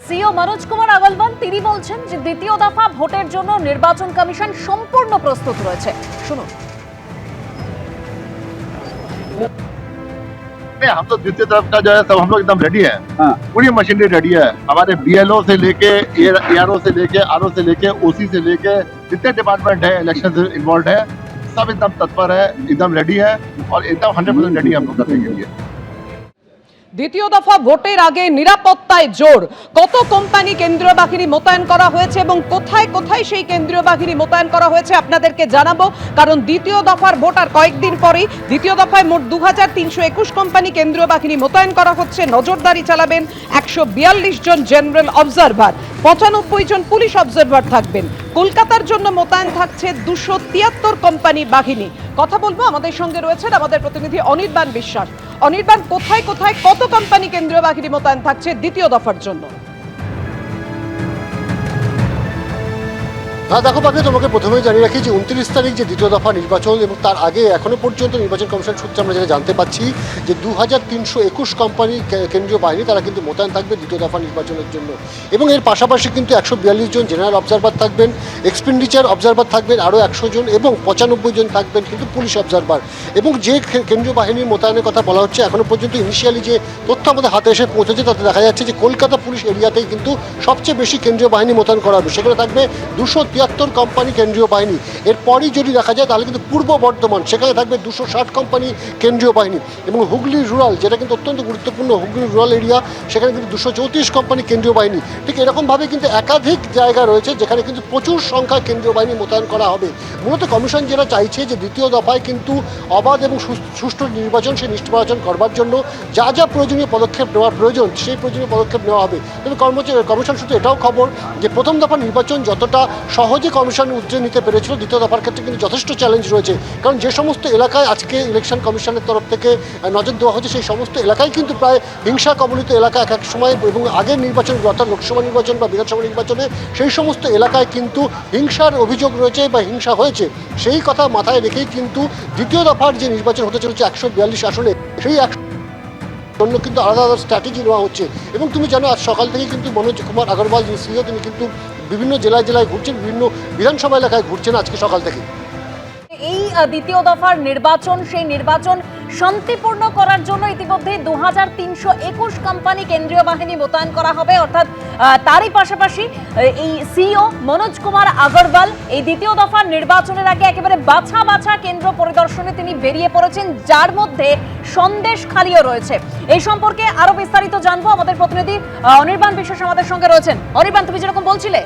CO Manoj Kumar Agarwal তিনি বলছেন যে দ্বিতীয় দফা ভোটের জন্য নির্বাচন কমিশন সম্পূর্ণ প্রস্তুত রয়েছে। শুনুন। हम तो द्वितीय तरफ का जो है सब हम लोग एकदम रेडी है। पूरी मशीनरी रेडी है। हमारे बीएलओ से लेके एआरओ से लेके आरओ से लेके ओसी से लेके जितने डिपार्टमेंट है इलेक्शन से इन्वॉल्व है सब एकदम तत्पर है, एकदम रेडी है और एकदम 100% रेडी है हम लोग करने के लिए। দ্বিতীয় দফা ভোটের আগে নিরাপত্তায় জোর। কত কোম্পানি কেন্দ্রীয় বাহিনী মোতায়েন করা হয়েছে এবং কোথায় কোথায় সেই কেন্দ্রীয় বাহিনী মোতায়েন করা হয়েছে আপনাদেরকে জানাবো, কারণ দ্বিতীয় দফার ভোট আর কয়েকদিন পরেই। দ্বিতীয় দফায় মোট 2321 কোম্পানি কেন্দ্রীয় বাহিনী মোতায়েন করা হচ্ছে। নজরদারি চালাবেন 142 জন জেনারেল অবজারভার, 95 জন পুলিশ অবজারভার থাকবেন। কলকাতার জন্য মোতায়েন থাকছে 273 কোম্পানি বাহিনী। কথা বলবো, আমাদের সঙ্গে রয়েছেন আমাদের প্রতিনিধি অনির্বাণ বিশ্বাস। অনির্বাণ, কোথায় কোথায় কত কোম্পানি কেন্দ্রীয় বাহিনী মোতায়েন থাকছে দ্বিতীয় দফার জন্য? দেখো পাবে, তোমাকে প্রথমেই জানিয়ে রাখি যে 29 তারিখ যে দ্বিতীয় দফা নির্বাচন এবং তার আগে এখনো পর্যন্ত নির্বাচন কমিশন সূত্রে আমরা যেটা জানতে পাচ্ছি যে 2321 কোম্পানি কেন্দ্রীয় বাহিনী তারা কিন্তু মোতায়েন থাকবে দ্বিতীয় দফা নির্বাচনের জন্য। এবং এর পাশাপাশি কিন্তু 142 জন জেনারেল অবজারভার থাকবেন, এক্সপেন্ডিচার অবজারভার থাকবেন আরও 100 জন এবং 95 জন থাকবেন কিন্তু পুলিশ অবজারভার। এবং যে কেন্দ্রীয় বাহিনীর মোতায়েনের কথা বলা হচ্ছে, এখনো পর্যন্ত ইনিশিয়ালি যে তথ্য আমাদের হাতে এসে পৌঁছেছে তাতে দেখা যাচ্ছে যে কলকাতা পুলিশ এরিয়াতেই কিন্তু সবচেয়ে বেশি কেন্দ্রীয় বাহিনী মোতায়েন করা হবে। সেখানে থাকবে 273 কোম্পানি কেন্দ্রীয় বাহিনী। এরপরই যদি দেখা যায় তাহলে কিন্তু পূর্ব বর্ধমান, সেখানে থাকবে 260 কোম্পানি কেন্দ্রীয় বাহিনী। এবং হুগলি রুরাল, যেটা কিন্তু অত্যন্ত গুরুত্বপূর্ণ, হুগলি রুরাল এরিয়া, সেখানে কিন্তু 234 কোম্পানি কেন্দ্রীয় বাহিনী। ঠিক এরকমভাবে কিন্তু একাধিক জায়গা রয়েছে যেখানে কিন্তু প্রচুর সংখ্যা কেন্দ্রীয় বাহিনী মোতায়েন করা হবে। মূলত কমিশন যেটা চাইছে যে দ্বিতীয় দফায় কিন্তু অবাধ এবং সুষ্ঠু নির্বাচন, সেই নির্বাচন করবার জন্য যা যা প্রয়োজনীয় পদক্ষেপ নেওয়ার প্রয়োজন সেই প্রয়োজনীয় পদক্ষেপ নেওয়া হবে। তবে কমিশন সূত্রে এটাও খবর যে প্রথম দফা নির্বাচন যতটা সহজে কমিশন উদ্যোগ নিতে পেরেছিল, দ্বিতীয় দফার ক্ষেত্রে কিন্তু যথেষ্ট চ্যালেঞ্জ রয়েছে। কারণ যে সমস্ত এলাকায় আজকে ইলেকশন কমিশনের তরফ থেকে নজর দেওয়া হচ্ছে সেই সমস্ত এলাকায় কিন্তু প্রায় হিংসা কবলিত এলাকা এক এক সময়, এবং আগের নির্বাচন অর্থাৎ লোকসভা নির্বাচন বা বিধানসভা নির্বাচনে সেই সমস্ত এলাকায় কিন্তু হিংসার অভিযোগ রয়েছে বা হিংসা হয়েছে। সেই কথা মাথায় রেখেই কিন্তু দ্বিতীয় দফার যে নির্বাচন হতে চলেছে 142 আসনে, সেই জন্য কিন্তু আলাদা আলাদা স্ট্র্যাটেজি নেওয়া হচ্ছে। এবং তুমি জানো আজ সকাল থেকে কিন্তু মনোজ কুমার আগরওয়াল যিনি সিও, তিনি কিন্তু বিভিন্ন জেলায় জেলায় ঘুরছেন, বিভিন্ন বিধানসভা এলাকায় ঘুরছেন আজকে সকাল থেকে। এই দ্বিতীয় দফার নির্বাচন, সেই নির্বাচন শান্তিপূর্ণ করার জন্য ইতিমধ্যে 2321 কোম্পানি কেন্দ্রীয় বাহিনী মোতায়েন করা হবে। অর্থাৎ তারই পাশাপাশি এই সিও মনোজ কুমার আগরওয়াল এই দ্বিতীয় দফার নির্বাচনের আগে একেবারে বাছা বাছা কেন্দ্র পরিদর্শনে তিনি বেরিয়ে পড়েছেন, যার মধ্যে সন্দেশখালিও রয়েছে। এই সম্পর্কে আরো বিস্তারিত জানবো, আমাদের প্রতিনিধি অনির্বাণ বিশ্বাস আমাদের সঙ্গে রয়েছেন। অনির্বাণ, তুমি যেরকম বলছিলে।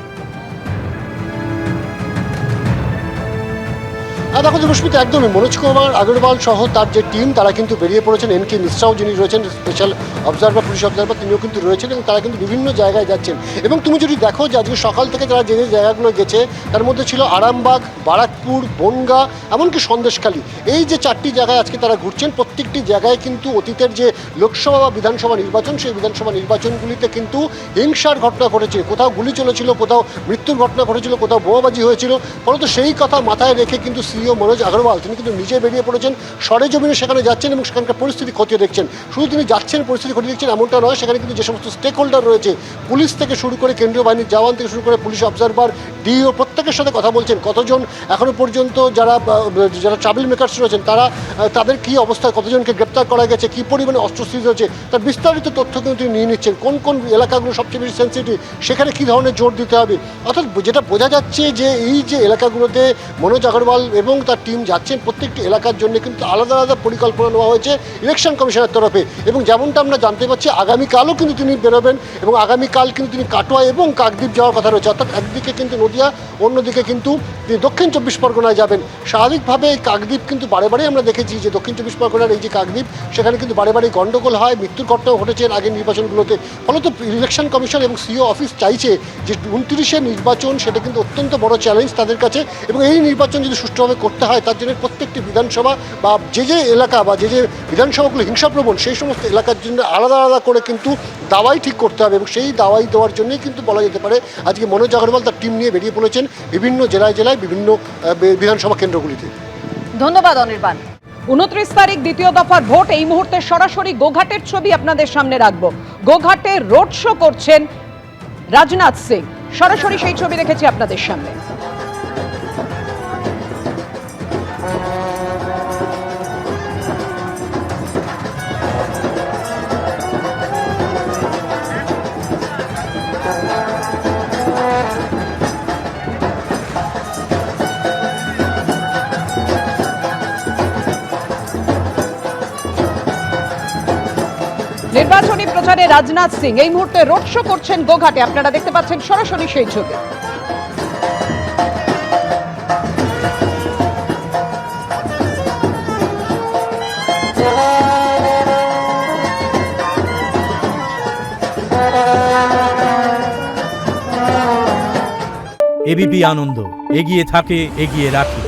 দেখো দেবস্মিতা, একদমই মনোজ কুমার আগরওয়াল সহ তার যে টিম তারা কিন্তু বেরিয়ে পড়েছেন। এনকে মিশ্রাও যিনি রয়েছেন স্পেশাল অবজারভার, পুলিশ অবজারভার, তিনিও কিন্তু রয়েছেন এবং তারা কিন্তু বিভিন্ন জায়গায় যাচ্ছেন। এবং তুমি যদি দেখো যে আজকে সকাল থেকে তারা যে জায়গাগুলো গেছে তার মধ্যে ছিল আরামবাগ, বারাকপুর, বনগাঁ, এমনকি সন্দেশখালী। এই যে 4টি জায়গায় আজকে তারা ঘুরছেন, প্রত্যেকটি জায়গায় কিন্তু অতীতের যে লোকসভা বা বিধানসভা নির্বাচন, সেই বিধানসভা নির্বাচনগুলিতে কিন্তু হিংসার ঘটনা ঘটেছে। কোথাও গুলি চলেছিল, কোথাও মৃত্যুর ঘটনা ঘটেছিল, কোথাও বোমাবাজি হয়েছিল। ফলত সেই কথা মাথায় রেখে কিন্তু সিও মনোজ আগরওয়াল তিনি কিন্তু নিজে বেরিয়ে পড়েছেন, সরেজমিনে সেখানে যাচ্ছেন এবং সেখানকার পরিস্থিতি খতিয়ে দেখছেন। শুধু তিনি যাচ্ছেন, পরিস্থিতি খতিয়ে দেখছেন এমনটা নয়, সেখানে কিন্তু যে সমস্ত স্টেক হোল্ডার রয়েছে, পুলিশ থেকে শুরু করে কেন্দ্রীয় বাহিনীর জওয়ান থেকে শুরু করে পুলিশ অবজারভার, ডিও, প্রত্যেকের সাথে কথা বলছেন। কতজন এখনো পর্যন্ত যারা ট্রাভেল মেকার্স রয়েছেন তাদের কী অবস্থা, কতজনকে গ্রেপ্তার করা গেছে, কী পরিমাণে অস্ত্র সিজ হয়েছে, তার বিস্তারিত তথ্য কিন্তু তিনি নিয়ে নিচ্ছেন। কোন কোন এলাকাগুলো সবচেয়ে বেশি সেন্সিটিভ, সেখানে কী ধরনের জোর দিতে হবে। অর্থাৎ যেটা বোঝা যাচ্ছে যে এই যে এলাকাগুলোতে মনোজ আগরওয়াল এবং তার টিম যাচ্ছেন, প্রত্যেকটি এলাকার জন্য কিন্তু আলাদা আলাদা পরিকল্পনা নেওয়া হয়েছে ইলেকশন কমিশনের তরফে। এবং যেমনটা আমরা জানতে পারছি আগামীকালও কিন্তু তিনি বেরোবেন এবং আগামীকাল কিন্তু তিনি কাটোয়া এবং কাকদ্বীপ যাওয়ার কথা রয়েছে। অর্থাৎ একদিকে কিন্তু নদিয়া, অন্যদিকে কিন্তু তিনি দক্ষিণ 24 পরগনায় যাবেন। স্বাভাবিকভাবে এই কাকদ্বীপ কিন্তু বারে বারে আমরা দেখেছি যে দক্ষিণ 24 পরগনার এই যে কাকদ্বীপ, সেখানে কিন্তু বারে বারে গণ্ডগোল হয়, মৃত্যুর ঘটনাও ঘটেছে আগের নির্বাচনগুলোতে। ফলত ইলেকশন কমিশন এবং সিও অফিস চাইছে যে 29-এর নির্বাচন সেটা কিন্তু অত্যন্ত বড় চ্যালেঞ্জ তাদের কাছে, এবং এই নির্বাচন যদি সুষ্ঠুভাবে করতে হয় তার জন্য প্রত্যেকটি বিধানসভা বা যে এলাকা বা যে বিধানসভাগুলো হিংসাপ্রবণ, সেই সমস্ত এলাকার জন্য আলাদা আলাদা করে কিন্তু দাওয়াই ঠিক করতে হবে। এবং সেই দাওয়াই দেওয়ার জন্যই কিন্তু বলা যেতে পারে আজকে মনোজ আগরওয়াল তার টিম নিয়ে বেরিয়ে পড়েছেন বিভিন্ন জেলায় জেলায় বিভিন্ন বিধানসভা কেন্দ্রগুলিতে। ধন্যবাদ অনির্বাণ। 29 তারিখ দ্বিতীয় দফার ভোট। এই মুহূর্তে সরাসরি গোঘাটের ছবি আপনাদের সামনে রাখবো। গোঘাটে রোড শো করছেন রাজনাথ সিং। সরাসরি সেই ছবি রেখেছি আপনাদের সামনে। নির্বাচনী প্রচারে রাজনাথ সিং এই মুহূর্তে রোড শো করছেন গোঘাটে। আপনারা দেখতে পাচ্ছেন সরাসরি সেই ছবি। এবিপি আনন্দ, এগিয়ে থাকে, এগিয়ে রাখে।